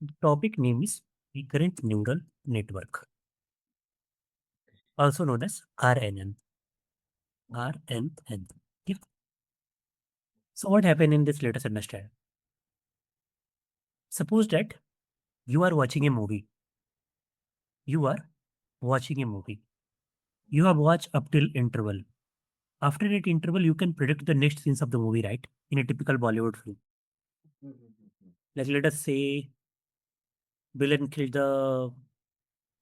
The topic name is recurrent neural network, also known as RNN. RNN. Okay. So what happened in this? Let us understand. Suppose that you are watching a movie. You are watching a movie. You have watched up till interval. After that interval, you can predict the next scenes of the movie, right? In a typical Bollywood film. Like let us say villain killed the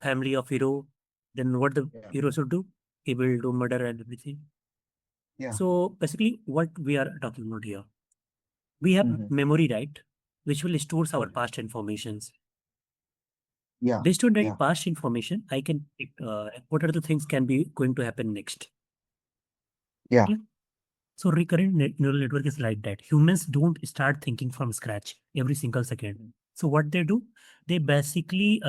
family of hero. Then what the Yeah. hero should do? He will do murder and everything. Yeah. So basically, what we are talking about here, we have Mm-hmm. memory, right, which will stores our Okay. past informations. Yeah. Based on that Yeah. past information, I can what are the things can be going to happen next. Yeah. Yeah. So recurrent neural network is like that. Humans don't start thinking from scratch every single second. Mm. So what they do, they basically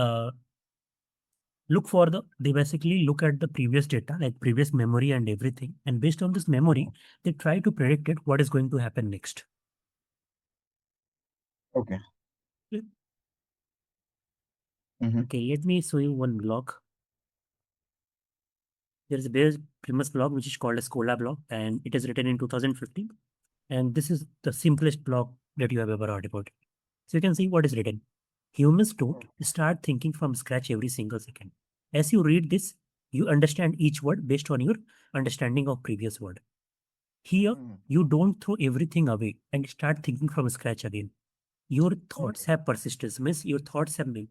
they basically look at the previous data, like previous memory and everything, and based on this memory, Mhm. they try to predict it what is going to happen next. Okay. Yeah. Mm-hmm. Okay, let me show you one block. There is a very famous blog which is called a Scholar blog, and it is written in 2015. And this is the simplest blog that you have ever heard about. So you can see what is written. Humans don't Okay. start thinking from scratch every single second. As you read this, you understand each word based on your understanding of previous word. Here, Mm. you don't throw everything away and start thinking from scratch again. Your thoughts Okay. have persistence, means your thoughts have meaning.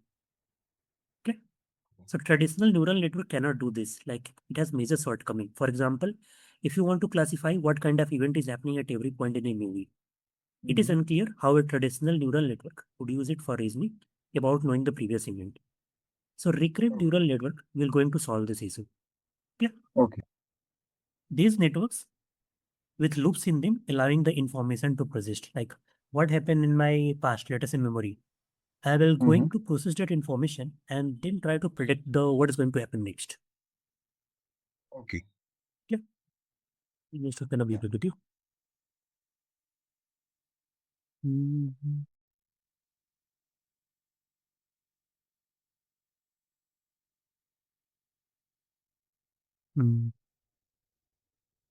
Okay? So traditional neural network cannot do this. Like it has major shortcoming. For example, if you want to classify what kind of event is happening at every point in a movie, it is Mm-hmm. unclear how a traditional neural network would use it for reasoning about knowing the previous event. So recurrent Okay. neural network will going to solve this issue. Yeah. Okay. These networks with loops in them allowing the information to persist. Like what happened in my past, let us say memory. I will Mm-hmm. going to process that information and then try to predict the what is going to happen next. Okay. Yeah. Just gonna be Yeah. good with you. Mhm.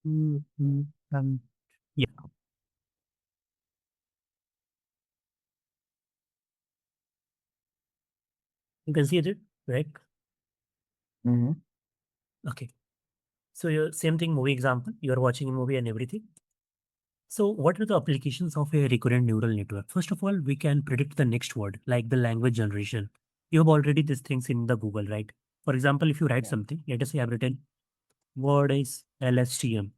Mm, yeah, you can see it, right? Mm-hmm. Okay. So same thing, movie example. You are watching a movie and everything. So what are the applications of a recurrent neural network? First of all, we can predict the next word, like the language generation. You have already these things in the Google, right? For example, if you write Yeah. something, let us say I've written word is LSTM,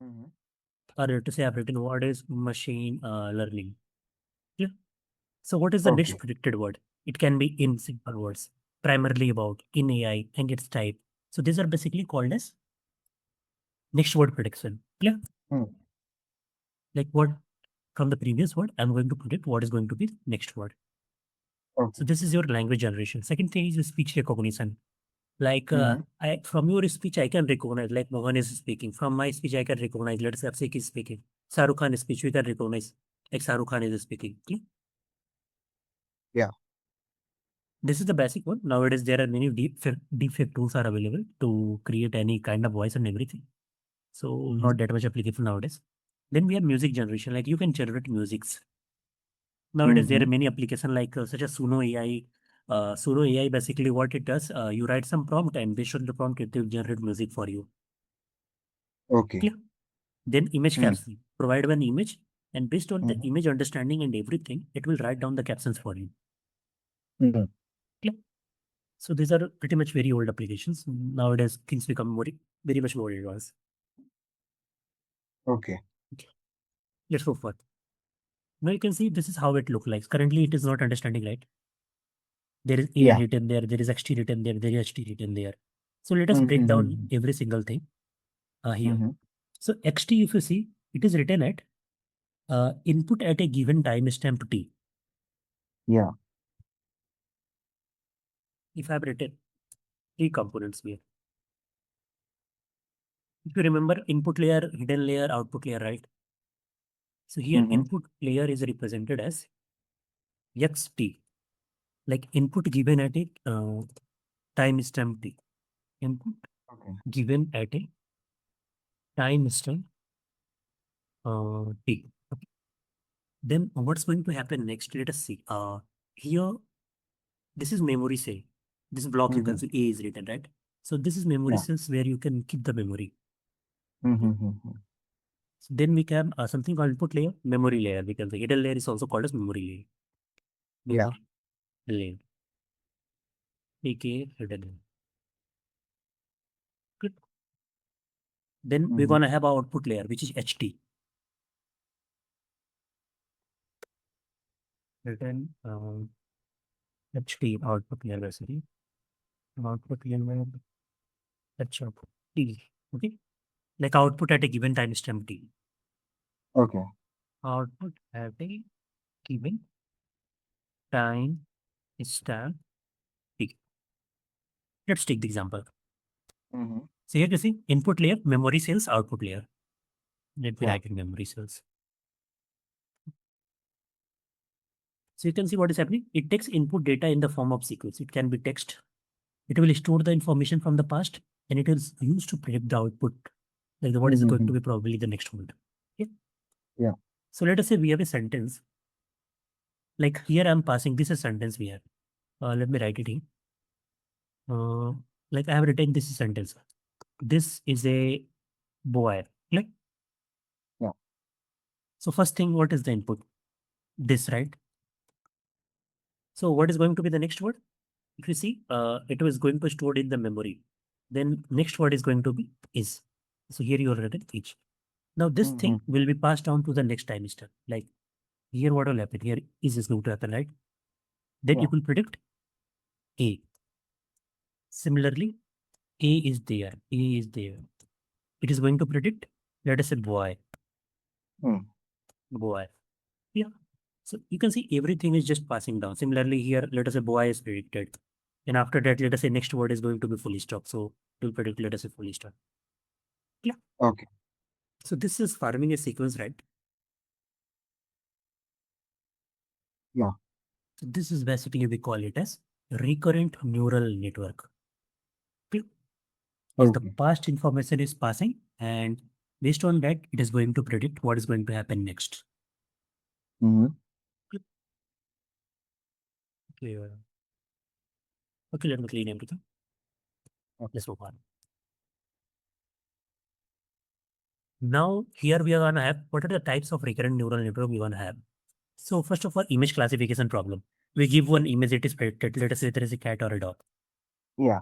Mm-hmm. or let us say I've written word is machine learning. Yeah. So what is the next Okay. predicted word? It can be in simple words, primarily about in AI and its type. So these are basically called as next word prediction. Yeah. Mm. Like what from the previous word, I'm going to predict what is going to be the next word. So Okay. this is your language generation. Second thing is your speech recognition. Like Mm-hmm. I from your speech, I can recognize like Mohan is speaking. From my speech, I can recognize. Let's say Abhishek is speaking. Shahrukh Khan speech, we can recognize like Shahrukh Khan is speaking. Okay? Yeah. This is the basic one. Nowadays, there are many deep fake tools are available to create any kind of voice and everything. So Mm-hmm. not that much applicable nowadays. Then we have music generation. Like you can generate musics. Nowadays, there Mm-hmm. are many applications like such as Suno AI. Suno AI basically what it does, you write some prompt and based on the prompt, it will generate music for you. Okay. Clear? Then image Mm. caption. Provide one image and based on the Mm-hmm. image understanding and everything, it will write down the captions for you. Mm. Clear? So these are pretty much very old applications. Nowadays, things become very much more advanced. Okay. Okay. Let's go forth. Now you can see this is how it looks like. Currently, it is not understanding, right? There is A Yeah. written there is XT written there is HT written there. So let us break down Mm-hmm. every single thing here. Mm-hmm. So XT, if you see, it is written at input at a given timestamp t. Yeah. If I have written three components here, if you remember input layer, hidden layer, output layer, right? So here Mm-hmm. input layer is represented as xt. like input given at a timestamp t. Input Okay. given at a timestamp t. Okay. Then what's going to happen next? Let us see. Here, this is memory cell. This block you can Mm-hmm. see A is written, right? So this is memory Yeah. cells where you can keep the memory. Mm-hmm. Okay. Mm-hmm. So then we can something called input layer, memory layer. We can say hidden layer is also called as memory layer. Yeah. Memory layer, aka hidden layer. Good. Then we're Mm-hmm. gonna have our output layer, which is HT. Hidden HT output layer basically. Output layer H output T. Okay. Like output at a given timestamp T. Okay. Output at a given time stamp T. Let's take the example. Mm-hmm. So here you see input layer, memory cells, output layer. Let me Yeah. write in memory cells. So you can see what is happening. It takes input data in the form of sequence. It can be text. It will store the information from the past and it is used to predict the output. Like what is going Mm-hmm. to be probably the next one. Okay. Yeah. So let us say we have a sentence. Like here I'm passing this is a sentence we have. Let me write it in. Uh, like I have written this sentence. This is a boy. Like Yeah. so first thing, what is the input? This, right? So what is going to be the next word? If you see, it was going to stored in the memory. Then next word is going to be is. So here you are written each. Now this Mm-hmm. thing will be passed down to the next time step. Like here, what will happen? Here is going to happen, right? Then Yeah. you will predict A. Similarly, A is there. A is there. It is going to predict, let us say boy. Mm. Boy. Yeah. So you can see everything is just passing down. Similarly, here, let us say boy is predicted. And after that, let us say next word is going to be fully stop. So it will predict, let us say fully stop. Yeah. Okay. So this is farming a sequence, right? Yeah. So this is basically we call it as recurrent neural network. Okay. Is the Okay. past information is passing and based on that, it is going to predict what is going to happen next. Mm-hmm. Clear. Okay, let me clean everything. Okay. Let's move on. Now here we are gonna have what are the types of recurrent neural network we wanna have. So first of all, image classification problem. We give one image, it is predicted. Let us say there is a cat or a dog. Yeah.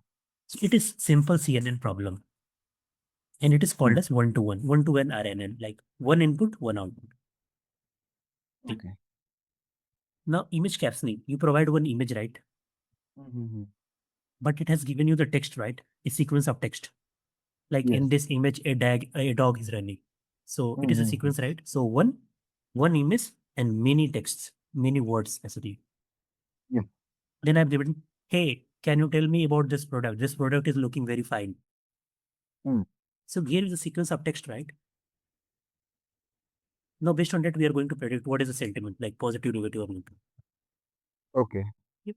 So it is simple CNN problem. And it is called Mm. as one-to-one, one-to-one RNN, like one input, one output. Okay. Okay. Now image captioning, you provide one image, right? Mm-hmm. But it has given you the text, right? A sequence of text. Like in Yes. this image, a dog is running. So it is a Mm-hmm. sequence, right? So one image and many texts, many words actually. Yeah. Then I've given, hey, can you tell me about this product? This product is looking very fine. Mm. So here is a sequence of text, right? Now based on that, we are going to predict what is the sentiment, like positive, negative, or neutral. Okay. Yep.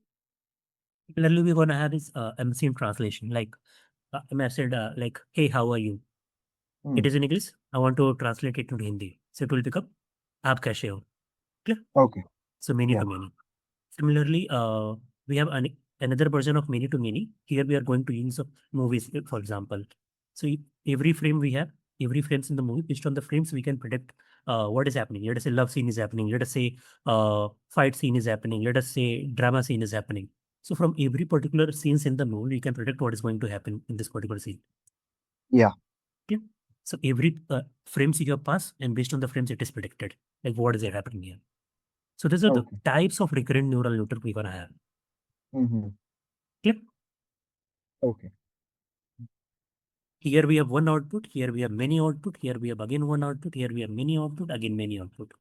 Similarly, we're gonna have this machine translation, like I said, like, hey, how are you? It Mm. is in English. I want to translate it to Hindi. So it will become aap kaise ho? Clear? Okay. So many Yeah. to many. Similarly, we have another version of many to many. Here we are going to use movies, for example. So every frame we have, every frames in the movie, based on the frames, we can predict what is happening. Let us say love scene is happening. Let us say fight scene is happening. Let us say drama scene is happening. So from every particular scenes in the movie, we can predict what is going to happen in this particular scene. Yeah. Okay. So every frames you have passed, and based on the frames, it is predicted. Like what is happening here. So these are the Okay. types of recurrent neural network we're gonna have. Mm-hmm. Clear? Okay. Here we have one output, here we have many output, here we have again one output, here we have many output, again many output.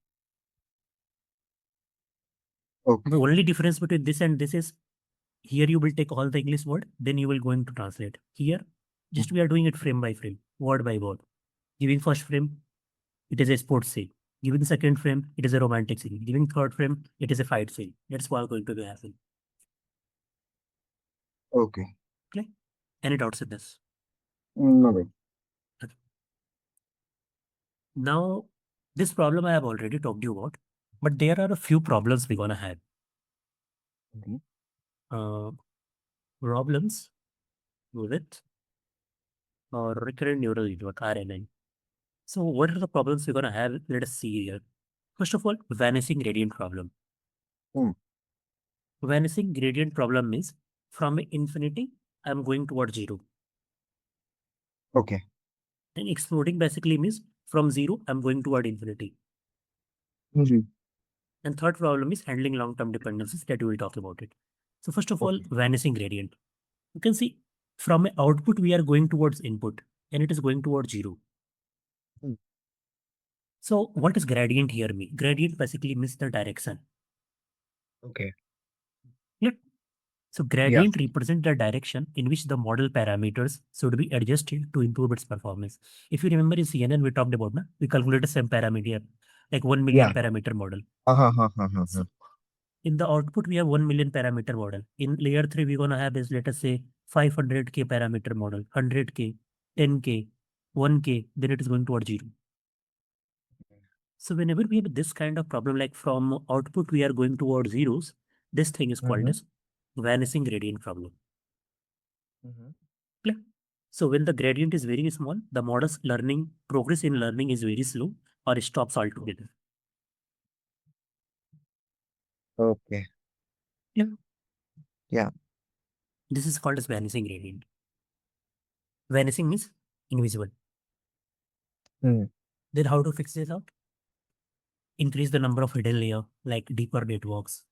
Okay. The only difference between this and this is here you will take all the English word, then you will going to translate. Here, Mm. just we are doing it frame by frame, word by word. Giving first frame, it is a sports scene. Giving second frame, it is a romantic scene. Giving third frame, it is a fight scene. That's what going to be happening. Okay. Okay. Any doubts in this? No way. Okay. Now, this problem I have already talked to you about, but there are a few problems we're gonna have. Mhm. Uh, Problems with recurrent neural network (RNN). So, what are the problems we're gonna have? Let us see here. First of all, vanishing gradient problem. Hmm. Vanishing gradient problem means from infinity, I'm going towards zero. Okay. And exploding basically means from zero, I'm going toward infinity. Mhm. And third problem is handling long-term dependencies that we will talk about it. So first of all, Okay. vanishing gradient. You can see from output, we are going towards input and it is going towards zero. Hmm. So what is gradient here mean? Gradient basically means the direction. Okay. Yeah. So Yeah. gradient represents the direction in which the model parameters should be adjusted to improve its performance. If you remember in CNN, we talked about, na? We calculated some parameter, like 1 million Yeah. parameter model. Uh-huh. So in the output, we have 1 million parameter model. In layer 3, we're going to have is, let us say, 500K parameter model, 100K, 10K, 1K, then it is going towards zero. So whenever we have this kind of problem, like from output, we are going towards zeros, this thing is called Mhm. as vanishing gradient problem. Mhm. Clear? So when the gradient is very small, the model's learning progress in learning is very slow or it stops altogether. Okay. Yeah. Yeah. This is called as vanishing gradient. Vanishing means invisible. Hmm. Then how to fix this out? Increase the number of hidden layer, like deeper networks.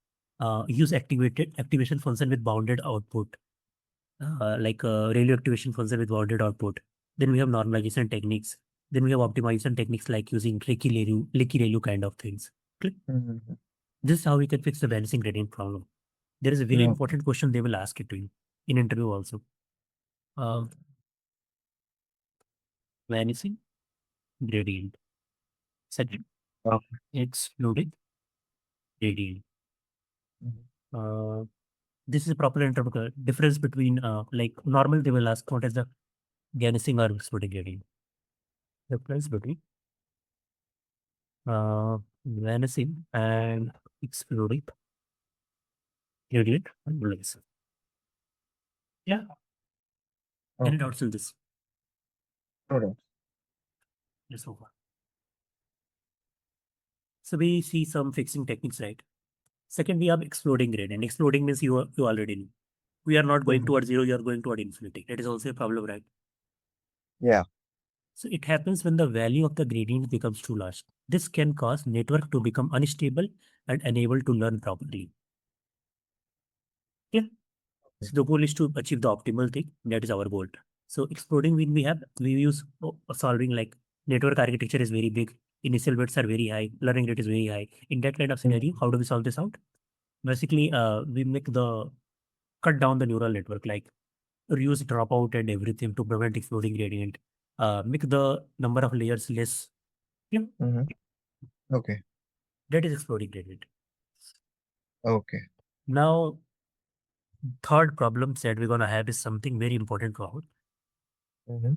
Use activation function with bounded output, like ReLU activation function with bounded output. Then we have normalization techniques. Then we have optimization techniques like using leaky ReLU kind of things. Okay? Mhm. This is how we can fix the vanishing gradient problem. There is a very Yeah. important question they will ask it to you in interview also. Uh, Vanishing gradient. Second, Okay. excluding gradient. Mhm. Uh, this is a proper interpreter. Difference between like normal they will ask what is the vanishing or exploding gradient. Difference between vanishing and exploding gradient analysis. Yeah. Any Okay. doubts in this? No doubt. Yes, so far. So we see some fixing techniques, right? Second, we have exploding gradient. Exploding means you already know. We are not going Mhm. towards zero, you are going toward infinity. That is also a problem, right? Yeah. So it happens when the value of the gradient becomes too large. This can cause network to become unstable and unable to learn properly. Yeah. So the goal is to achieve the optimal thing. That is our goal. So exploding when we use solving like network architecture is very big. Initial weights are very high. Learning rate is very high. In that kind of scenario, Mhm. how do we solve this out? Basically, we cut down the neural network, like reduce dropout and everything to prevent exploding gradient. Make the number of layers less. Yeah, Mhm. Okay. that is exploding gradient. Okay. Now, third problem that we're gonna have is something very important to our Mhm.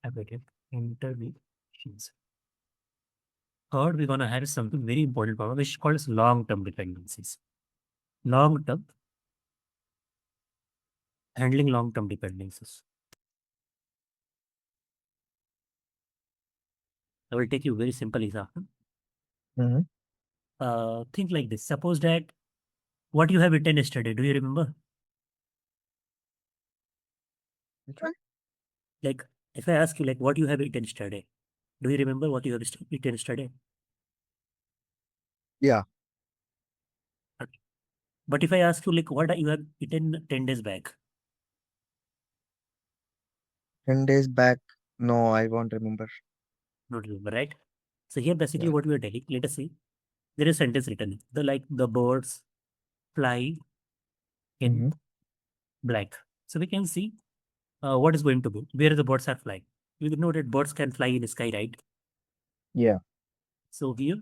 application interventions. Third, we're gonna have is something very important problem, which is called as long-term dependencies. Long-term handling long-term dependencies. I will take you a very simple example. Mhm. Think like this. Suppose that what you have eaten yesterday. Do you remember? Which one? Like, if I ask you, like, what you have eaten yesterday, do you remember what you have eaten yesterday? Yeah. Okay. But if I ask you, like, what you have eaten 10 days back, 10 days back. No, I won't remember. not remember, right? So here, basically, Yeah. what we are telling, let us see, there is sentence written. The birds fly in Mhm. blank. So we can see what is going to be, where the birds are flying. You know that birds can fly in the sky, right? Yeah. So here,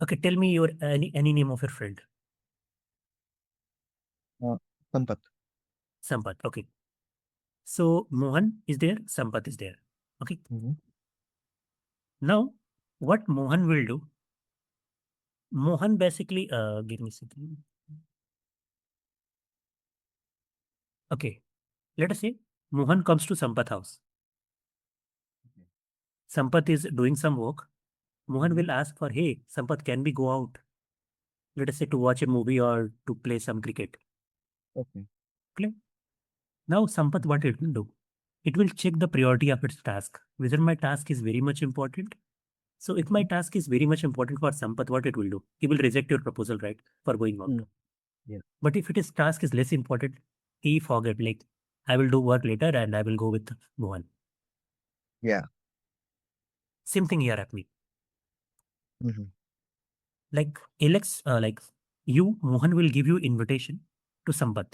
Okay, tell me your any name of your friend. Uh, Sampat. Sampath. Okay. So Mohan is there, Sampath is there. Okay. Mm-hmm. Now, what Mohan will do, Mohan basically, give me a second. Okay. Let us say Mohan comes to Sampath house. Sampath is doing some work. Mohan Mm-hmm. will ask for, hey, Sampath, can we go out? Let us say to watch a movie or to play some cricket. Okay. Clear? Now, Sampath, what it will do? It will check the priority of its task, whether my task is very much important. So, if my Mm-hmm. task is very much important for Sampath, what it will do? He will reject your proposal, right, for going out. Mm. Yeah. But if it is task is less important, he forget, like, I will do work later and I will go with Mohan. Yeah. Same thing here happening. Mm-hmm. Like Alex, you, Mohan will give you invitation to Sampath.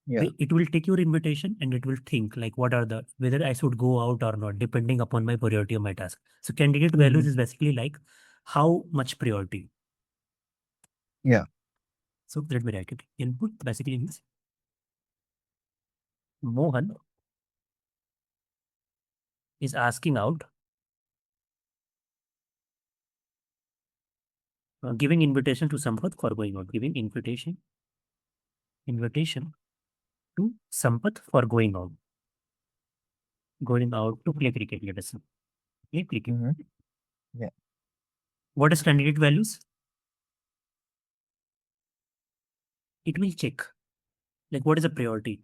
Yeah. It will take your invitation and it will think like what are the whether I should go out or not, depending upon my priority of my task. So candidate Mm-hmm. values is basically like how much priority. Yeah. So let me write it. Input basically means Mohan is asking out, giving invitation to Sampath for going out, giving invitation to Sampath for going out to play cricket. Let us say play cricket. Mm-hmm. Yeah. What is candidate values? It will check like what is the priority.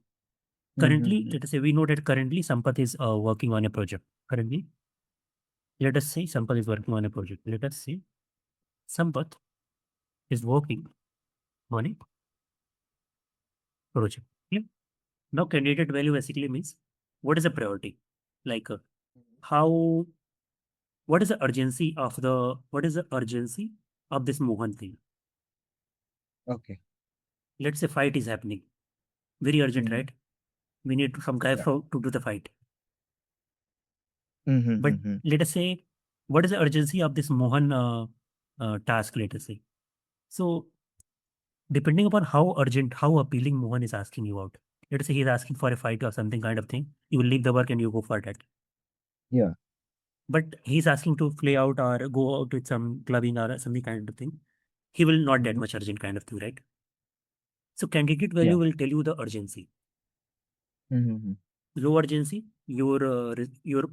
Currently, Mm-hmm. let us say we know that currently Sampath is working on a project. Currently, let us say Sampath is working on a project. Let us say Sampath is working on a project. Yeah. Now, candidate value basically means what is the priority? Like how, what is the urgency of this Mohan thing? Okay. Let's say fight is happening. Very urgent, Mm-hmm. right? We need some guy Yeah. to do the fight. But Mm-hmm. let us say, what is the urgency of this Mohan task? Let us say. So depending upon how urgent, how appealing Mohan is asking you out. Let us say he's asking for a fight or something kind of thing. You will leave the work and you go for that. Yeah. But he's asking to play out or go out with some clubbing or something kind of thing. He will not that Mm-hmm. much urgent kind of thing, right? So candidate Yeah. value will tell you the urgency. Mm-hmm. Low urgency, your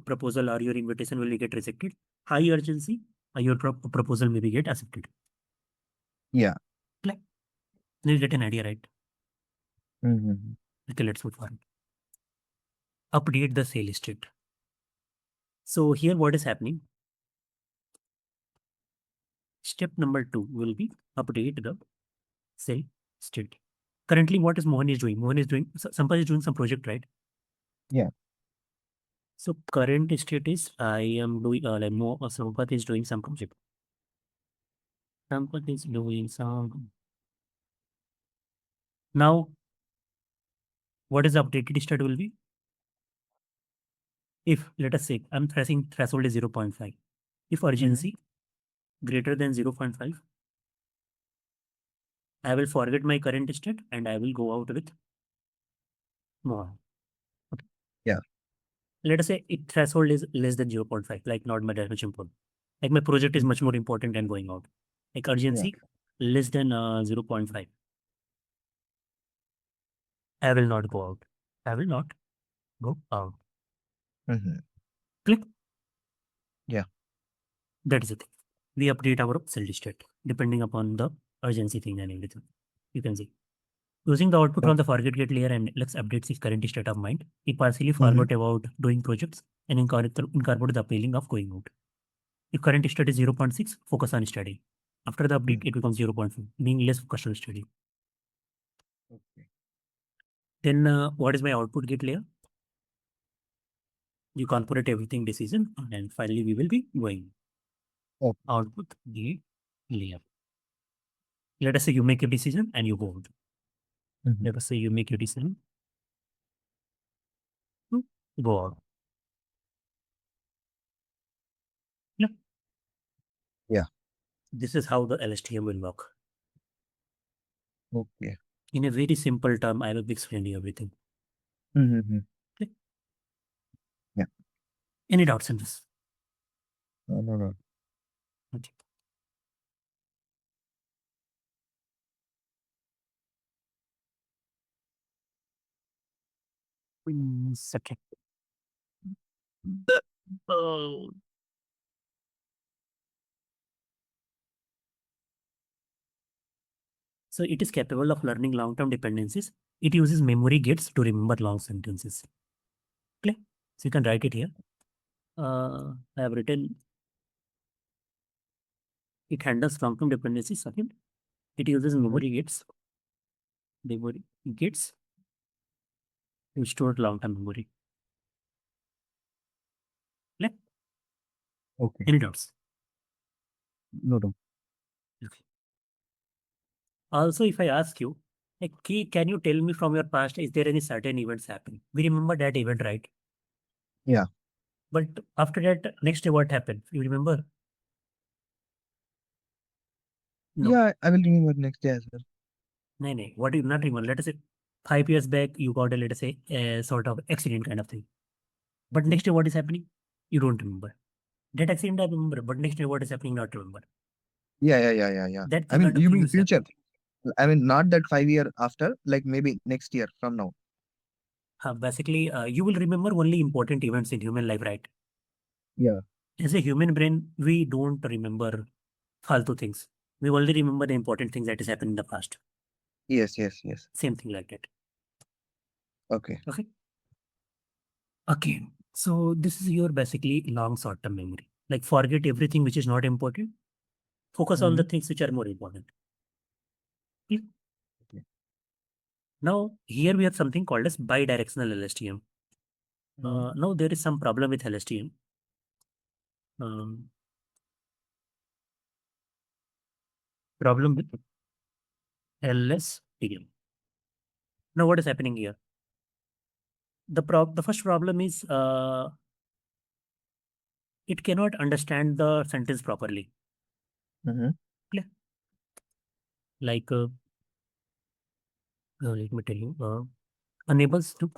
proposal or your invitation will get rejected. High urgency, your proposal may be get accepted. Yeah. Like, you get an idea, right? Mm-hmm. Okay, let's move forward. Update the sale state. So here what is happening? Step number 2 will be update the sale state. Currently, what is Mohan is doing? Mohan is doing, Sampath is doing some project, right? Yeah. So current state is I am doing, Sampath is doing some project. Sampath is doing some. Now, what is the updated state will be? If, let us say, I'm pressing threshold is 0.5. If Mm-hmm. urgency greater than 0.5, I will forget my current state and I will go out with Mohan. Okay. Yeah. Let us say it threshold is less than 0.5, like not my damage important. Like my project is much Mm-hmm. more important than going out. Like Yeah. urgency less than 0.5. I will not go out. I will not go out. Mm-hmm. Click. Yeah. That is the thing. We update our cell state depending upon the urgency thing and everything. You can see. Using the output Oh. from the forget get layer and let's update his current state of mind. He partially Mm-hmm. forgot about doing projects and incorporate the appealing of going out. If current state is 0.6, focus on study. After the update, Mm-hmm. it becomes 0.5, being less focused on study. Okay. Then what is my output gate layer? You incorporate everything decision and finally we will be going Okay. output gate layer. Let us say you make a decision and you go out. Mm-hmm. Let us say you make your decision to go out. Yeah. Yeah. This is how the LSTM will work. Okay. In a very simple term, I will be explaining everything. Mm-hmm. Okay. Yeah. Any doubts in this? No, no, no. Okay. Second. Oh. So it is capable of learning long-term dependencies. It uses memory gates to remember long sentences. Okay. So you can write it here. I have written it handles long-term dependencies. Second, it uses Mm-hmm. memory gates to store long-term memory. Okay. Okay. Any doubts? No, no. Okay. Also, if I ask you, like, can you tell me from your past, is there any certain events happening? We remember that event, right? Yeah. But after that, next day, what happened? You remember? No. Yeah, I will remember next day as well. No, no. What do you not remember? Let us say 5 years back, you got a, let us say, a sort of accident kind of thing. But Mhm. next day, what is happening? You don't remember. That accident I remember, but next day, what is happening, not remember. Yeah, yeah, yeah, yeah, yeah. That I thing mean, kind of you thing mean is future? happening. I mean, not that 5 year after, like maybe next year from now. Basically, you will remember only important events in human life, right? Yeah. As a human brain, we don't remember faltu things. We only remember the important things that has happened in the past. Yes, yes, yes. Same thing like that. Okay. Okay. Okay. So this is your basically long short-term memory. Like forget everything which is not important. Focus on Mm-hmm. the things which are more important. Okay. Okay. Now here we have something called as bidirectional LSTM. Mm-hmm. Now there is some problem with LSTM. Um, Problem with LSTM. Now what is happening here? The first problem is it cannot understand the sentence properly. Mm-hmm. Clear? Like let me tell you, unable to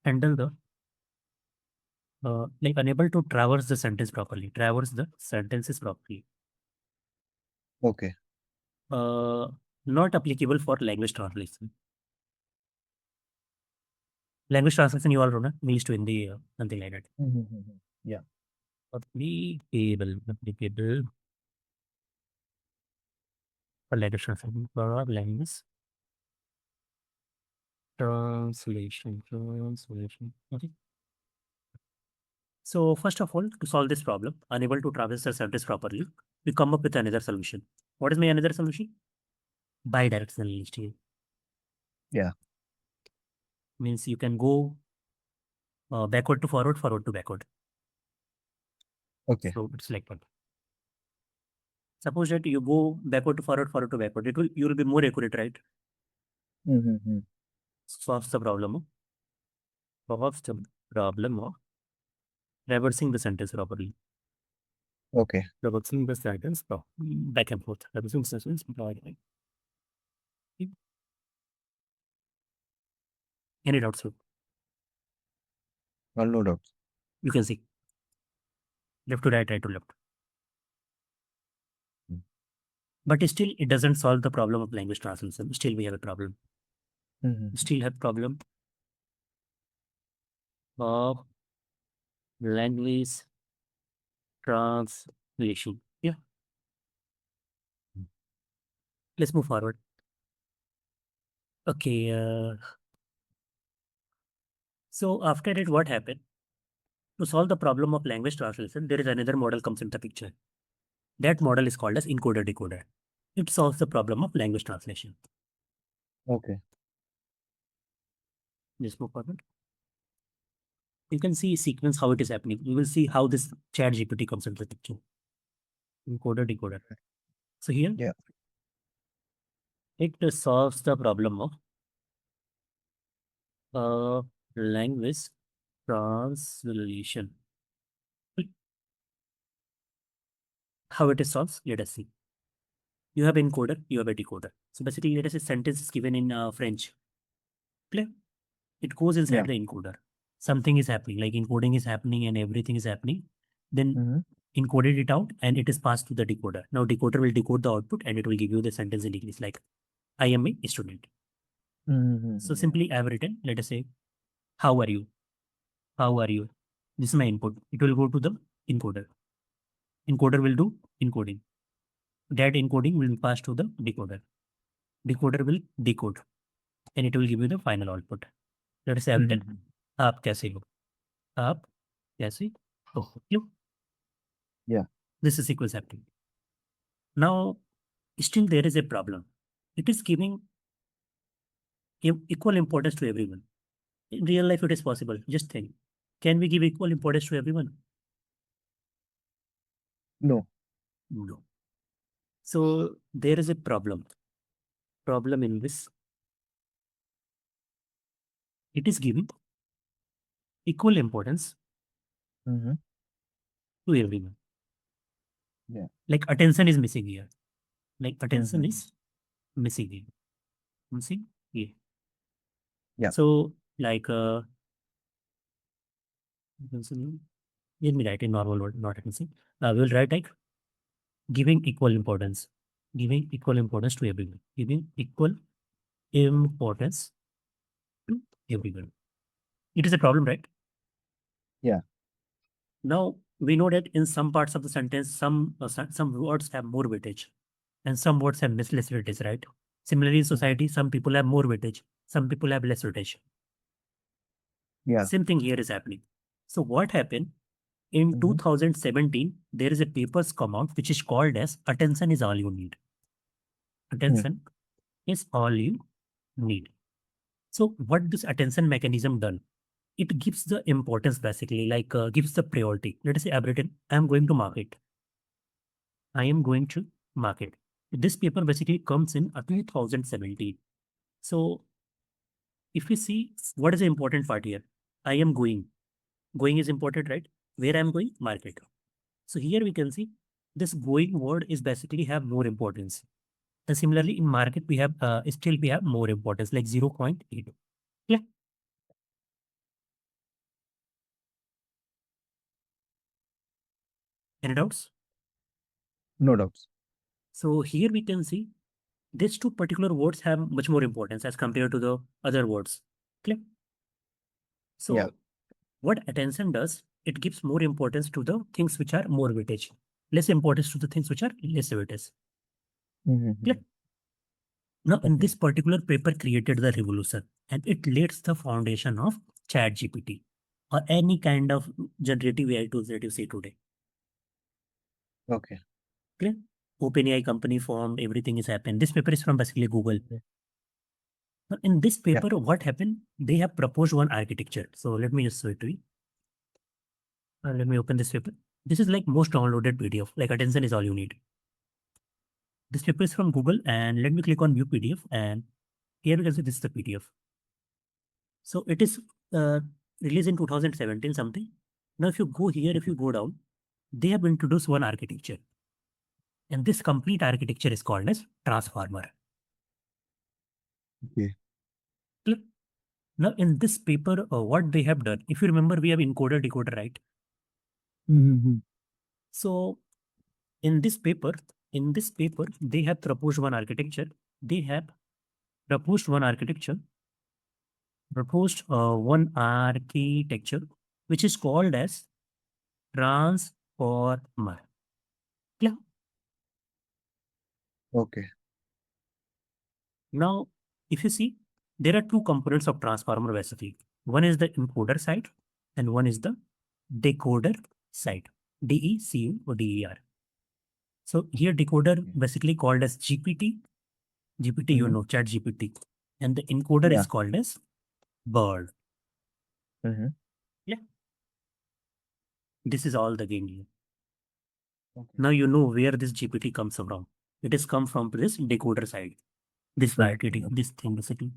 handle the like unable to traverse the sentences properly. Okay. Uh, Not applicable for language translation. Language translation, you all know, na? English to Hindi, something like that. Mm-hmm. Yeah. Applicable for language translation. For language translation. Okay. So first of all, to solve this problem, unable to traverse the sentence properly, we come up with another solution. What is my another solution? Bidirectional LSTM. Yeah. Means you can go backward to forward, forward to backward. Okay. So it's like that. Suppose that you go backward to forward, forward to backward. You will be more accurate, right? Mm-hmm. Solves the problem. Solves the problem of reversing the sentence properly. Okay. Reversing the sentence back and forth. Reversing the sentence. Any doubts? Sir? No doubts. You can see left to right, right to left. But still, it doesn't solve the problem of language translation. Still, we have a problem. Mm-hmm. Still have problem of language translation. Yeah. Let's move forward. Okay. So after it, what happened? To solve the problem of language translation, there is another model comes into the picture. That model is called as encoder decoder. It solves the problem of language translation. Okay. Just move forward. You can see sequence how it is happening. You will see how this chat GPT comes into the picture. Encoder decoder. So here Yeah. it solves the problem of language translation. How it is solved? Let us see. You have encoder, you have a decoder. So basically, let us say sentence is given in French. Clear? It goes inside Yeah. the encoder. Something is happening, like encoding is happening and everything is happening. Then Mm-hmm. encoded it out and it is passed to the decoder. Now decoder will decode the output and it will give you the sentence in English like, I am a student. So Mm-hmm. Yeah. simply I have written, let us say, how are you? How are you? This is my input. It will go to the encoder. Encoder will do encoding. That encoding will be passed to the decoder. Decoder will decode and it will give you the final output. Let us say I have written, Mm-hmm. आप कैसे हो? आप कैसे हो? You. Yeah. This is sequence happening. Now, still there is a problem. It is giving equal importance to everyone. In real life, it is possible. Just think. Can we give equal importance to everyone? No. No. So there is a problem. Problem in this. It is giving equal importance Mm-hmm. to everyone. Yeah. Like attention is missing here. Like attention Mm-hmm. is missing here. Missing here. Yeah. So like attention- let me write in normal word, not attention. We'll write like giving equal importance. Giving equal importance to everyone. Giving equal importance to everyone. It is a problem, right? Yeah. Now we know that in some parts of the sentence, some words have more weightage, and some words have less weightage, right? Similarly, in Mm-hmm. society, some people have more weightage, some people have less weightage. Yeah. Same thing here is happening. So what happened in Mm-hmm. 2017? There is a papers come out which is called as "Attention is all you need." Mm. Attention is all you need. So what this attention mechanism done? It gives the importance basically, like gives the priority. Let us say I've written, I am going to market. I am going to market. This paper basically comes in 2017. So if we see what is the important part here, I am going. Going is important, right? Where I am going, market. So here we can see this going word is basically have more importance. And similarly in market we have still we have more importance like 0.8. Yeah. Any doubts? No doubts. So here we can see these two particular words have much more importance as compared to the other words. Clear? Yeah. So what attention does, it gives more importance to the things which are more weightage, less importance to the things which are less weightage. Clear? Mm-hmm. Now, in Okay. this particular paper created the revolution and it lays the foundation of chat GPT or any kind of generative AI tools that you see today. Okay. Clear? OpenAI company formed, everything is happened. This paper is from basically Google. Okay. Now, in this Yeah. paper, what happened? They have proposed one architecture. So let me just show it to you. Let me open this paper. This is like most downloaded PDF. Like attention is all you need. This paper is from Google and let me click on view PDF and here we can see this is the PDF. So it is uh, released in 2017 something. Now if you go here, if you go down, they have introduced one architecture and this complete architecture is called as transformer. Okay. Clear? Now in this paper, what they have done, if you remember, we have encoder decoder, right? Mm-hmm. So in this paper, they have proposed one architecture. They have proposed one architecture, one architecture, which is called as transformer. Yeah. Okay. Now, if you see, there are two components of transformer basically. One is the encoder side, and one is the decoder side. DECU or DER. So here decoder Okay. basically called as GPT. GPT, you Mm-hmm. know, Chat GPT, and the encoder Yeah. is called as bird. Mm-hmm. Yeah. This is all the game here. Okay. Now you know where this GPT comes from. It is come from this decoder side. This right, Okay. Okay. this thing basically.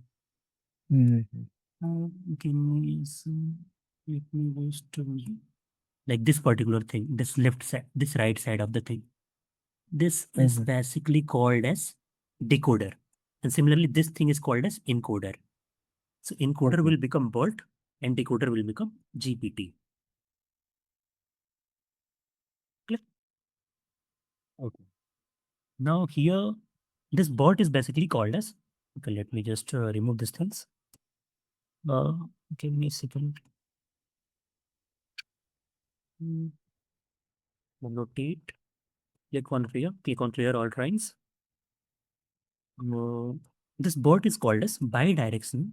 Mm-hmm. Give me some, let me just like this particular thing, this left side, this right side of the thing. This is Mhm. basically called as decoder. And similarly, this thing is called as encoder. So encoder Okay. will become BERT and decoder will become GPT. Clear? Okay. Now here, this BERT is basically called as, okay, let me just remove these things. Uh, Give me a second. Hmm, Notate. Click on clear all lines. Uh, this BERT is called as bidirectional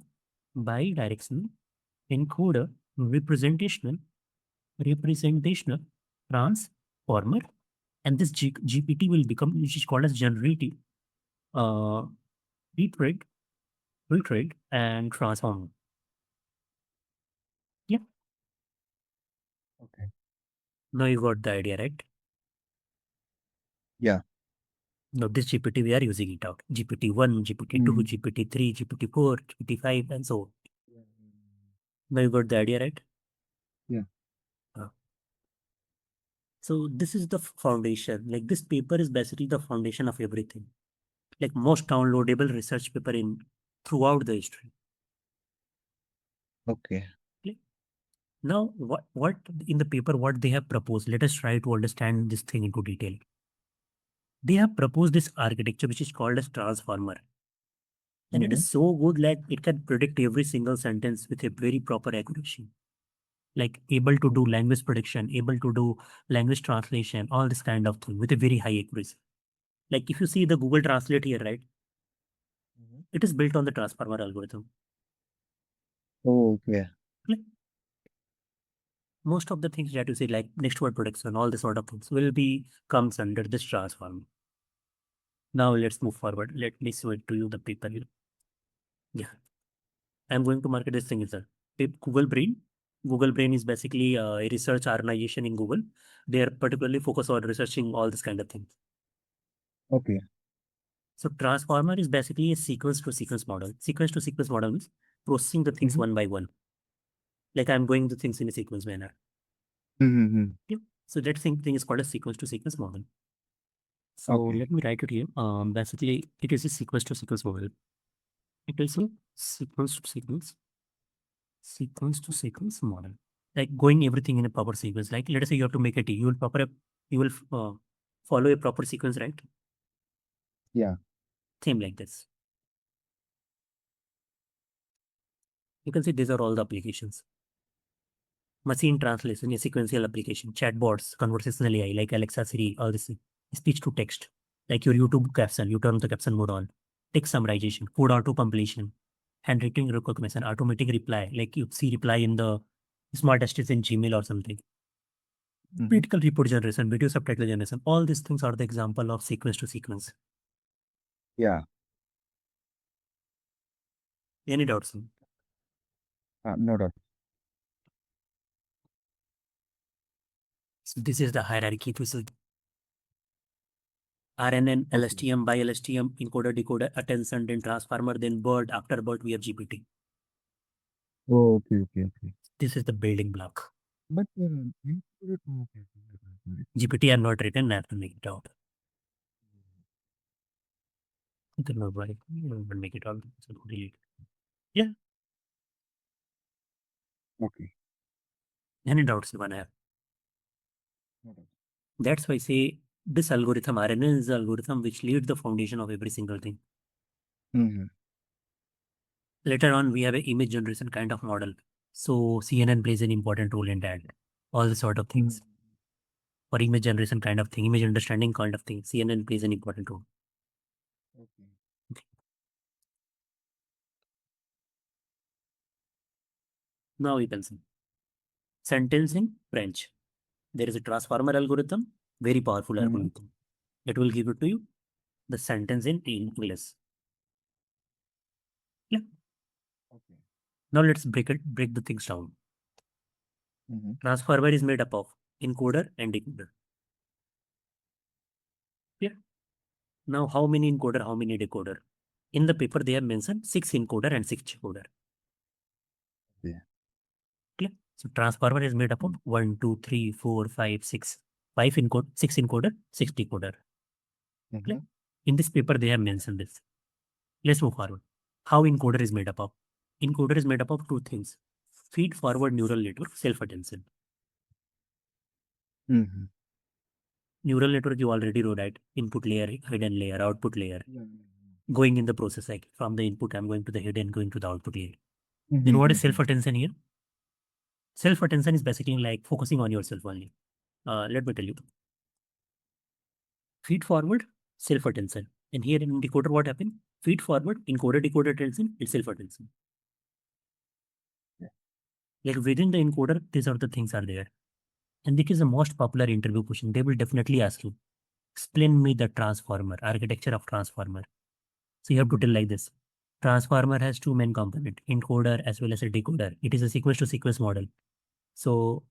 encoder representational transformer, and this GPT will become, which is called as generative uh, retrade and transform. Yeah, Okay. now you got the idea, right? Yeah. Now this GPT we are using it out. GPT-1, GPT-2, Mm. GPT-3, GPT-4, GPT-5, and so on. Now you got the idea, right? Yeah. Uh, so this is the foundation. Like this paper is basically the foundation of everything. Like most downloadable research paper in throughout the history. Okay. Okay? Now, what in the paper what they have proposed? Let us try to understand this thing into detail. They have proposed this architecture which is called as transformer, and it Mhm. is so good like it can predict every single sentence with a very proper accuracy. Like able to do Okay. language prediction, able to do language translation, all this kind of thing with a very high accuracy. Like if you see the Google Translate here, right? Mhm. It is built on the transformer algorithm. Oh, okay. Like, most of the things that you see, like next word prediction, all this sort of things, will be comes under this transformer. Now let's move forward. Let me show it to you the paper here. Yeah, I'm going to market this thing is a Google Brain. Google Brain is basically a research organization in Google. They are particularly focused on researching all this kind of things. Okay. So transformer is basically a sequence to sequence model. Sequence to sequence model means processing the things Mhm. one by one. Like I'm going the things in a sequence manner. Mhm. Yeah. So that thing is called a sequence to sequence model. So Okay. let me write it here. Basically, it is a sequence to sequence model. It is a sequence to sequence model. Like going everything in a proper sequence. Like let us say you have to make a tea. You will follow a proper sequence, right? Yeah. Same like this. You can see these are all the applications. Machine translation, a sequential application, chatbots, conversational AI like Alexa, Siri, all this, speech to text, like your YouTube caption, you turn the caption mode on, text summarization, code auto completion, handwriting recognition, automatic reply, like you see reply in the smart assistant in Gmail or something, Mhm. critical report generation, video subtitle generation, all these things are the example of sequence to sequence. Yeah. Any doubts? No doubt. So this is the hierarchy. This is RNN, Okay. LSTM, by LSTM, encoder, decoder, attention, then transformer, then BERT. After BERT, we have GPT. Oh, okay. Okay. Okay. This is the building block. But okay. GPT are not written, I have to make it out. Okay, no, right. But make it out. So delete. Yeah. Okay. Any doubts you wanna have? No doubt. That's why I say this algorithm, RNN is the algorithm which leads the foundation of every single thing. Mhm. Later on, we have an image generation kind of model. So CNN plays an important role in that. All the sort of Mhm. things. For image generation kind of thing, image understanding kind of thing. CNN plays an important role. Okay. Now you can see. Sentence in French. There is a transformer algorithm, very powerful Mhm. algorithm. It will give it to you the sentence in English. Yeah. Okay. Now let's break the things down. Mhm. Transformer is made up of encoder and decoder. Yeah. Now how many encoder, how many decoder? In the paper they have mentioned 6 encoder and 6 decoder. Yeah. Clear? So transformer is made up of Mm. 1, 2, 3, 4, 5, 6. 5 encode, 6 encoder, 6 decoder. Clear? Mm-hmm. In this paper, they have mentioned this. Let's move forward. How encoder is made up of? Encoder is made up of two things: feed forward neural network, self attention. Mm-hmm. Neural network you already know, right? Input layer, hidden layer, output layer. Yeah. Going in the process, like from the input, I'm going to the hidden, going to the output layer. Then what is Mm-hmm. self attention here? Self attention is basically like focusing on yourself only. Let me tell you. Feed forward, self attention. And here in decoder, what happened? Feed forward, encoder decoder attention, it's self attention. Like within the encoder, these are the things are there. And this is the most popular interview question. They will definitely ask you, explain me the transformer, architecture of transformer. So you have to tell like this. Transformer has two main components, encoder as well as a decoder. It is a sequence to sequence model. So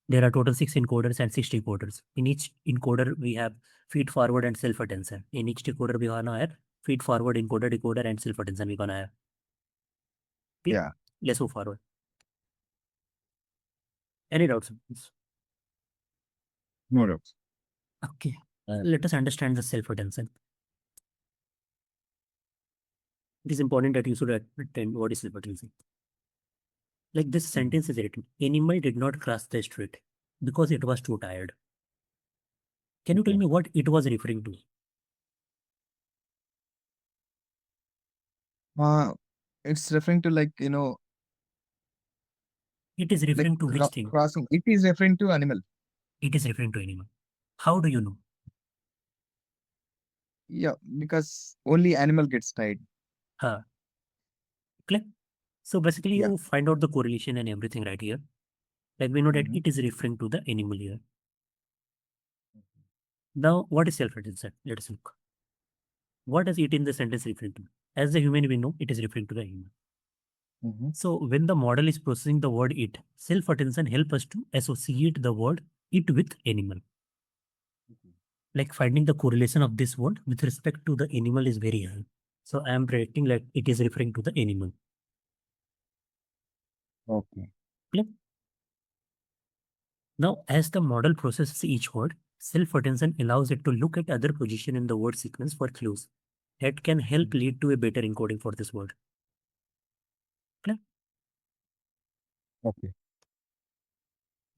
there are total 6 encoders and 6 decoders. In each encoder, we have feed forward and self attention. In each decoder, we gonna have feed forward, encoder, decoder, and self attention. We gonna have. Clear? Yeah. Let's move forward. Any doubts? No doubts. Okay. Let us understand the self attention. It is important that you should attend what is self attention. Like this Mhm. sentence is written: Animal did not cross the street because it was too tired. Can you tell Okay. me what it was referring to? Uh, it's referring to like, It is like referring to which thing? crossing. It is referring to animal. It is referring to animal. How do you know? Yeah, because only animal gets tied. Huh. Clear? So basically, Yeah. you find out the correlation and everything right here. Like we know that Mm-hmm. it is referring to the animal here. Now, what is self-attention? Let us look. What does it in the sentence referring to? As a human, we know it is referring to the human. Mm-hmm. So when the model is processing the word it, self-attention help us to associate the word it with animal. Like finding the correlation of this word with respect to the animal is very high. So I am predicting like it is referring to the animal. Okay. Clear? Now, as the model processes each word, self-attention allows it to look at other position in the word sequence for clues that can help Mhm. lead to a better encoding for this word. Clear? Okay.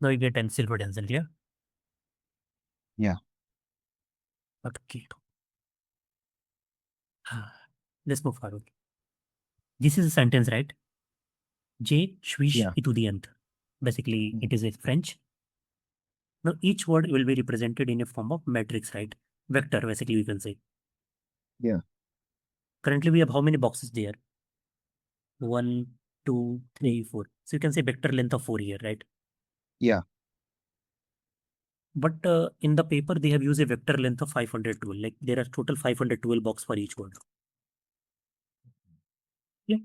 Now you get an self-attention, clear? Yeah. Okay. Let's move forward. This is a sentence, right? Je suis Yeah. étudiant. Basically, Mhm. it is a French. Now, each word will be represented in a form of matrix, right? Vector, basically, we can say. Yeah. Currently, we have how many boxes there? One, two, three, four. So you can say vector length of 4 here, right? Yeah. But in the paper, they have used a vector length of 512. Like there are total 512 box for each word. Yeah.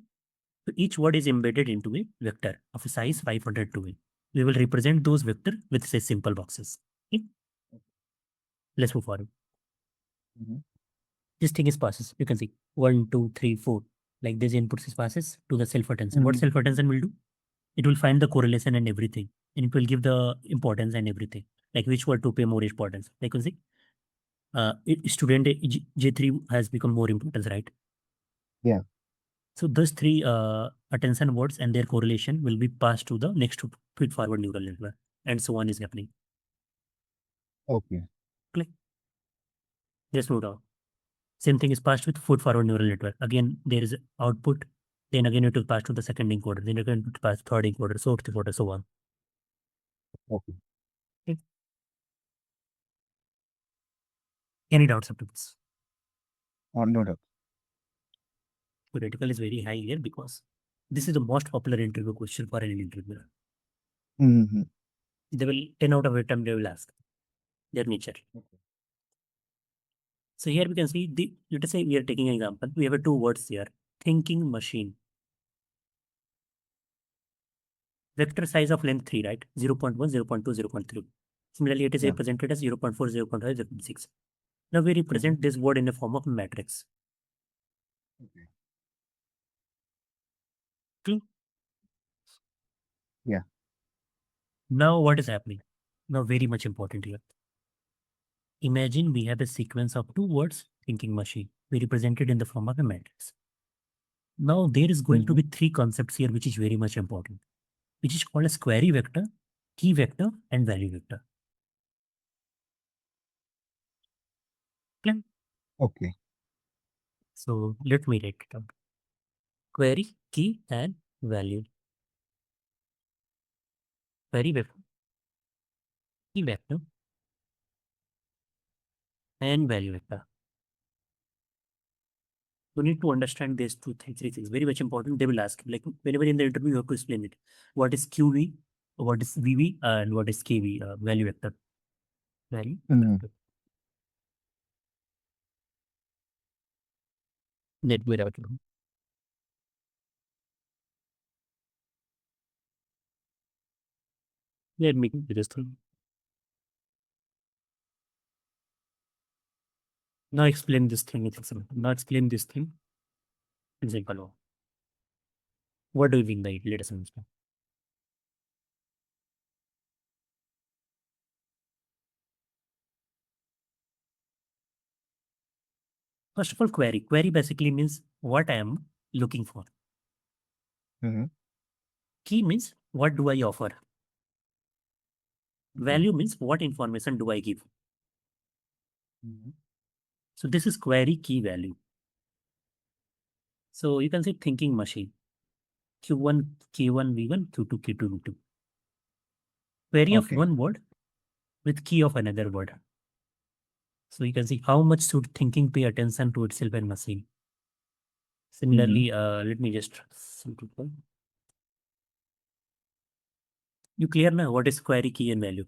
So each word is embedded into a vector of a size 512. We will represent those vector with say simple boxes. Okay. Let's move forward. Mhm. This thing is passes. You can see one, two, three, four. Like this inputs is passes to the self attention. What Mhm. self attention will do? It will find the correlation and everything, and it will give the importance and everything. Like which word to pay more importance. Like you see, student J3 has become more important, right? Yeah. So those three attention words and their correlation will be passed to the next feed forward neural network, and so on is happening. Okay. Click. Just move down. Same thing is passed with feed forward neural network. Again, there is output. Then again, it will pass to the second encoder. Then again, it will pass third encoder, so forth, so on. Okay. Okay. Any doubts up to this? No doubt. Theoretical is very high here because this is the most popular interview question for any interviewer. Mm-hmm. They will 10 out of 8 time they will ask their nature. Okay. So here we can see the, let us say we are taking an example. We have two words here: thinking machine. Vector size of length 3, right? 0.1, 0.2, 0.3. Similarly, it is Yeah. represented as 0.4, 0.5, 0.6. Now we Mhm. represent this word in a form of matrix. Okay. True. Yeah. Now what is happening? Now very much important here. Imagine we have a sequence of two words, thinking machine. We represent it in the form of a matrix. Now there is going to Mm-hmm. be three concepts here, which is very much important, which is called as query vector, key vector, and value vector. Clear? Okay. So let me write it out. Query, key, and value. Query vector, key vector, and value vector. You need to understand these three things. Very much important. They will ask, like whenever in the interview, you have to explain it. What is QV, what is VV, and what is KV, value vector. Value Mm-hmm. vector. Let me write it down. Let me do this thing. Now explain this thing. Now explain this thing in simple way. What do you mean by it? Let us understand. First of all, query. Query basically means what I am looking for. Mm-hmm. Key means what do I offer. Okay. Value means what information do I give. Mm-hmm. So this is query key value. So you can say thinking machine. Q1, K1, V1, Q2, Q2, V2. Query of Okay. one word with key of another word. So you can see how much should thinking pay attention to itself and machine. Mm-hmm. Similarly, let me just simplify. You clear now what is query key and value?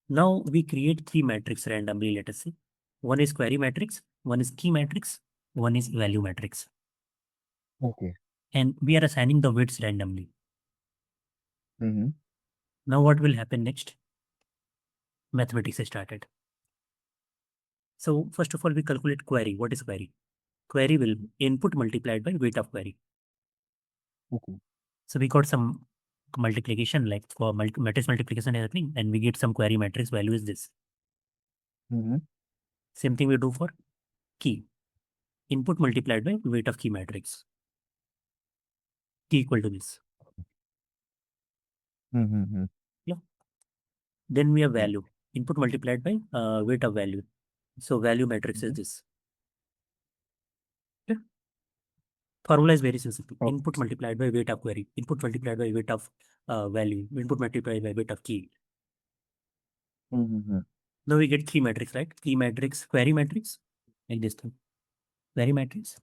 Now we create three matrix randomly, let us say. One is query matrix, one is key matrix, one is value matrix. Okay. And we are assigning the weights randomly. Mm-hmm. Now what will happen next? Mathematics is started. So first of all, we calculate query. What is query? Query will input multiplied by weight of query. Okay. So we got some multiplication, like for matrix multiplication happening, and we get some query matrix value is this. Mm-hmm. Same thing we do for key. Input multiplied by weight of key matrix. Key equal to this. Mm-hmm. Yeah. Then we have Yeah. value. Input multiplied by weight of value. So value matrix is Mm-hmm. this. Yeah. Formula is very simple. Okay. Input multiplied by weight of query. Input multiplied by weight of value. Input multiplied by weight of key. Mm-hmm. Now we get three matrix, right? Key matrix, query matrix, like this thing. Query matrix,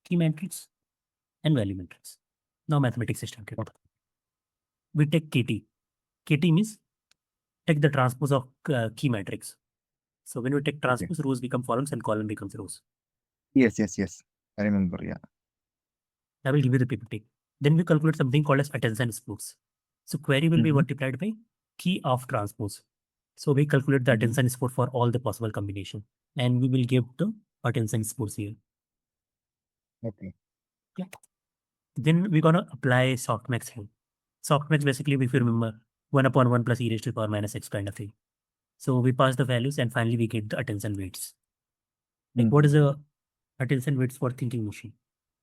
key matrix, and value matrix. Now mathematics is started. Okay. We take KT. KT means take the transpose of key matrix. So when we take Okay. transpose, rows become columns and column becomes rows. Yes, yes, yes. I remember. Yeah. I will give you the PPT. Then we calculate something called as attention spooks. So query will be Mm-hmm. multiplied by key of transpose. So we calculate the Mm-hmm. attention sport for all the possible combination, and we will give the attention sports here. Okay. Yeah. Then we're gonna apply softmax here. Softmax basically, if you remember, 1/1 plus e raised to the power minus x kind of thing. So we pass the values and finally we get the attention weights. Like what is Mm-hmm. the attention weights for thinking machine?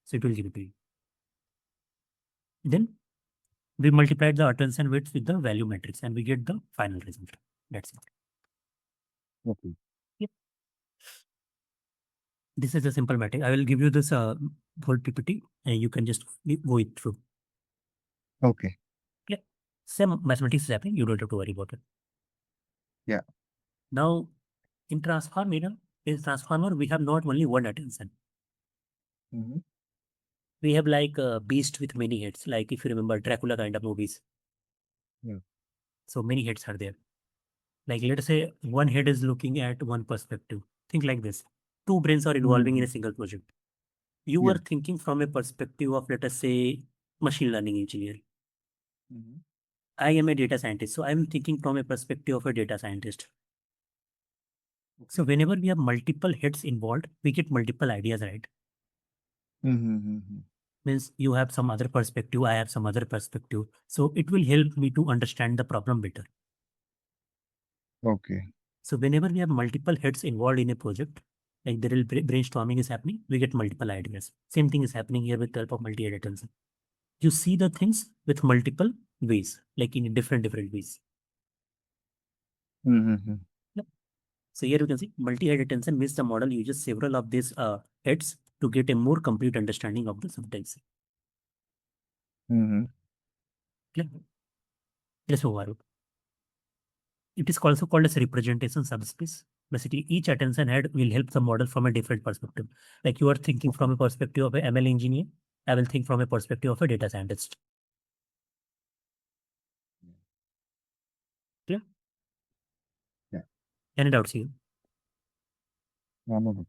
So it will give it to you. Then we multiplied the attention weights with the value matrix and we get the final result. That's it. Okay. Yep. This is a simple matrix. I will give you this whole PPT and you can just go it through. Okay. Yeah. Same mathematics is happening. You don't have to worry about it. Yeah. Now in transformer, we have not only one attention. Mm-hmm. We have like a beast with many heads. Like if you remember Dracula kind of movies. Yeah. So many heads are there. Like let's say one head is looking at one perspective. Think like this. Two brains are involving in Mm-hmm. a single project. You are Yeah. thinking from a perspective of, let us say, machine learning engineer. Mm-hmm. I am a data scientist. So I'm thinking from a perspective of a data scientist. So Okay. whenever we have multiple heads involved, we get multiple ideas, right? Mm-hmm. Means you have some other perspective, I have some other perspective. So it will help me to understand the problem better. Okay. So whenever we have multiple heads involved in a project, like there will brainstorming is happening, we get multiple ideas. Same thing is happening here with the help of multi-head attention. You see the things with multiple ways, like in different ways. Mm-hmm. Yeah. So here you can see multi-head attention means the model uses several of these heads to get a more complete understanding of the subtypes. Mm-hmm. Clear? Let's move on. It is also called as representation subspace. Basically, each attention head will help the model from a different perspective. Like you are thinking from a perspective of a ML engineer, I will think from a perspective of a data scientist. Clear? Yeah. Any doubts here? Yeah, no, no.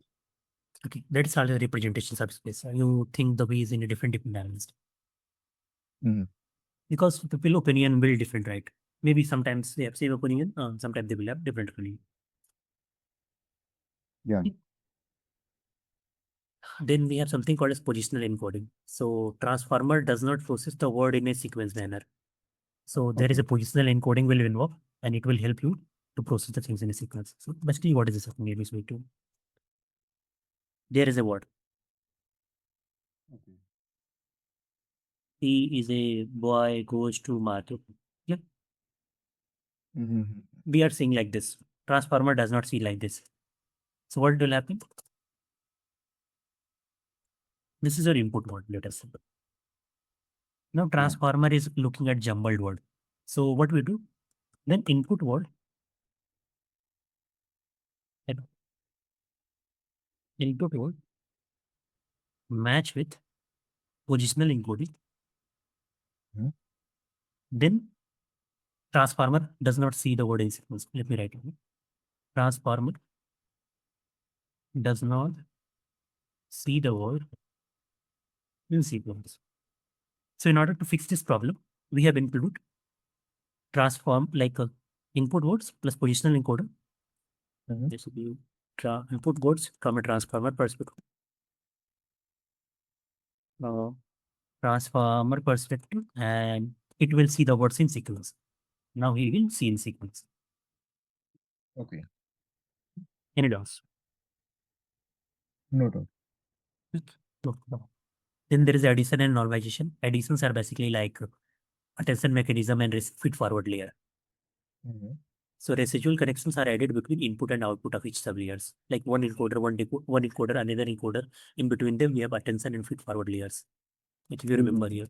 Okay, that is called a representation subspace. You think the ways in a different analyst. Mm-hmm. Because people opinion will different, right? Maybe sometimes they have same opinion, sometimes they will have different opinion. Yeah. Then we have something called as positional encoding. So transformer does not process the word in a sequence manner. So there is Okay. a positional encoding will involve, and it will help you to process the things in a sequence. So basically, what is this happening here is way to there is a word. Okay. He is a boy goes to market. Yeah, Mm-hmm. we are seeing like this. Transformer does not see like this. So what will happen? This is your input word. Let us say. Now Yeah. transformer is looking at jumbled word. So what we do? Then input word, and input word match with positional encoding. Mm-hmm. Then transformer does not see the word in sequence. Let me write it. Transformer does not see the word in sequence. So in order to fix this problem, we have included transform like input words plus positional encoder. Mm-hmm. This will be input words from a transformer perspective. Uh, Transformer perspective, and it will see the words in sequence. Now he will see in sequence. Okay. Any doubts? No, no. No. Then there is addition and normalization. Additions are basically like attention mechanism and feed forward layer. Mm-hmm. So residual connections are added between input and output of each sublayers. Like one encoder, one encoder, another encoder. In between them, we have attention and feed forward layers. If you remember Mm-hmm. here,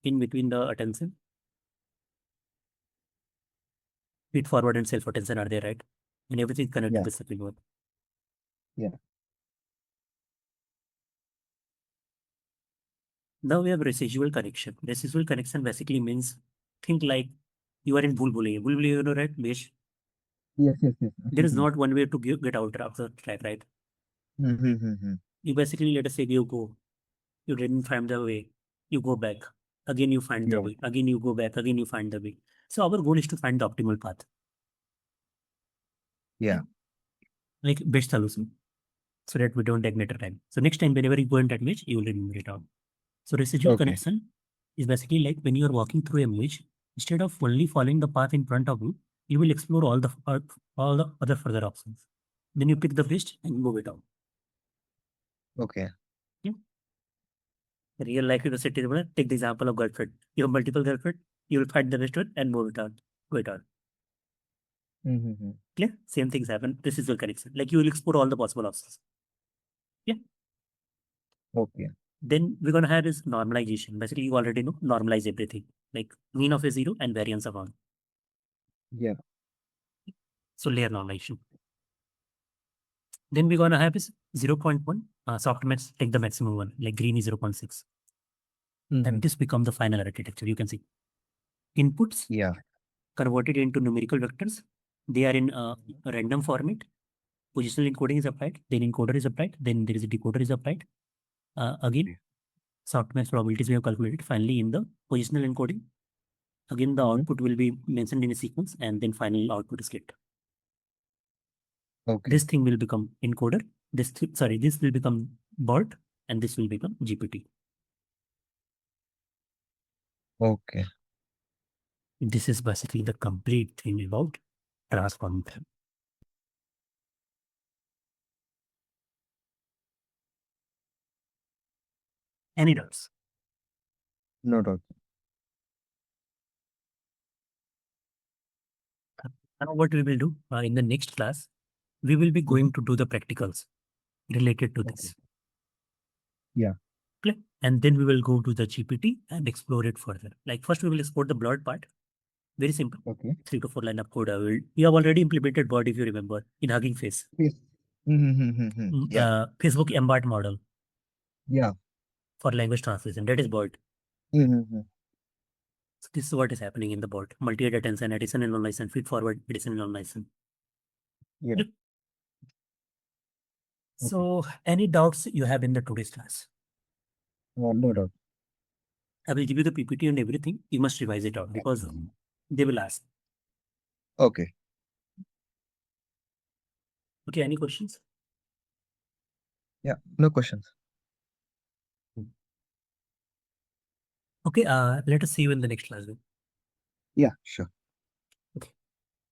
in between the attention, feed forward and self attention are there, right? And everything is connected Yeah. with something more. Yeah. Now we have residual connection. Residual connection basically means think like you are in Bulbulaya. Bulbulaya, you know, right? Mesh. Yes, yes, yes. There is Mm-hmm. not one way to get out of the track, right? Mm-hmm. You basically let us say you go, you didn't find the way, you go back. Again, you find the Yeah. way. Again, you go back. Again, you find the way. So our goal is to find the optimal path, Yeah. like best solution, so that we don't take later time. So next time, whenever you go in that mesh, you will remember it out. So residual Okay. connection is basically like when you are walking through a mesh, instead of only following the path in front of you, you will explore all the other further options. Then you pick the best and move it out. Okay. Yeah. Real life university, take the example of girlfriend. You have multiple girlfriend, you will find the best one and move it on. Go it on. Mm-hmm. Clear? Same things happen. This is your connection. Like you will explore all the possible options. Yeah. Okay. Then we're gonna have is normalization. Basically, you already know normalize everything. Like mean of a zero and variance of one. Yeah. So layer normalization. Then we're gonna have is 0.1. Soft max take the maximum one. Like green is 0.6. Mm-hmm. And this become the final architecture. You can see inputs Yeah. converted into numerical vectors. They are in a random format. Positional encoding is applied. Then encoder is applied. Then there is a decoder is applied. Again, Okay. softmax probabilities we have calculated. Finally, in the positional encoding, again the Mm-hmm. output will be mentioned in a sequence, and then final output is get. Okay. This thing will become encoder. This will become BERT, and this will become GPT. Okay. This is basically the complete thing about transform them. Any doubts? No doubt. Now what we will do in the next class, we will be going to do the practicals related to Okay. this. Yeah. Okay? And then we will go to the GPT and explore it further. Like first we will explore the blurred part. Very simple. Okay. 3 to 4 line of code. We have already implemented BERT, if you remember, in Hugging Face. Yes. Yeah. Facebook embed model Yeah. for language translation. That is BERT. Mm-hmm. So this is what is happening in the BERT. Multi-head attention, addition and nomination, feed forward, addition and nomination. Yeah. Yep. So any doubts you have in the today's class? No doubt. I will give you the PPT and everything. You must revise it out because they will ask. Okay. Okay, any questions? Yeah. No questions. Okay, let us see you in the next class then. Yeah. Sure.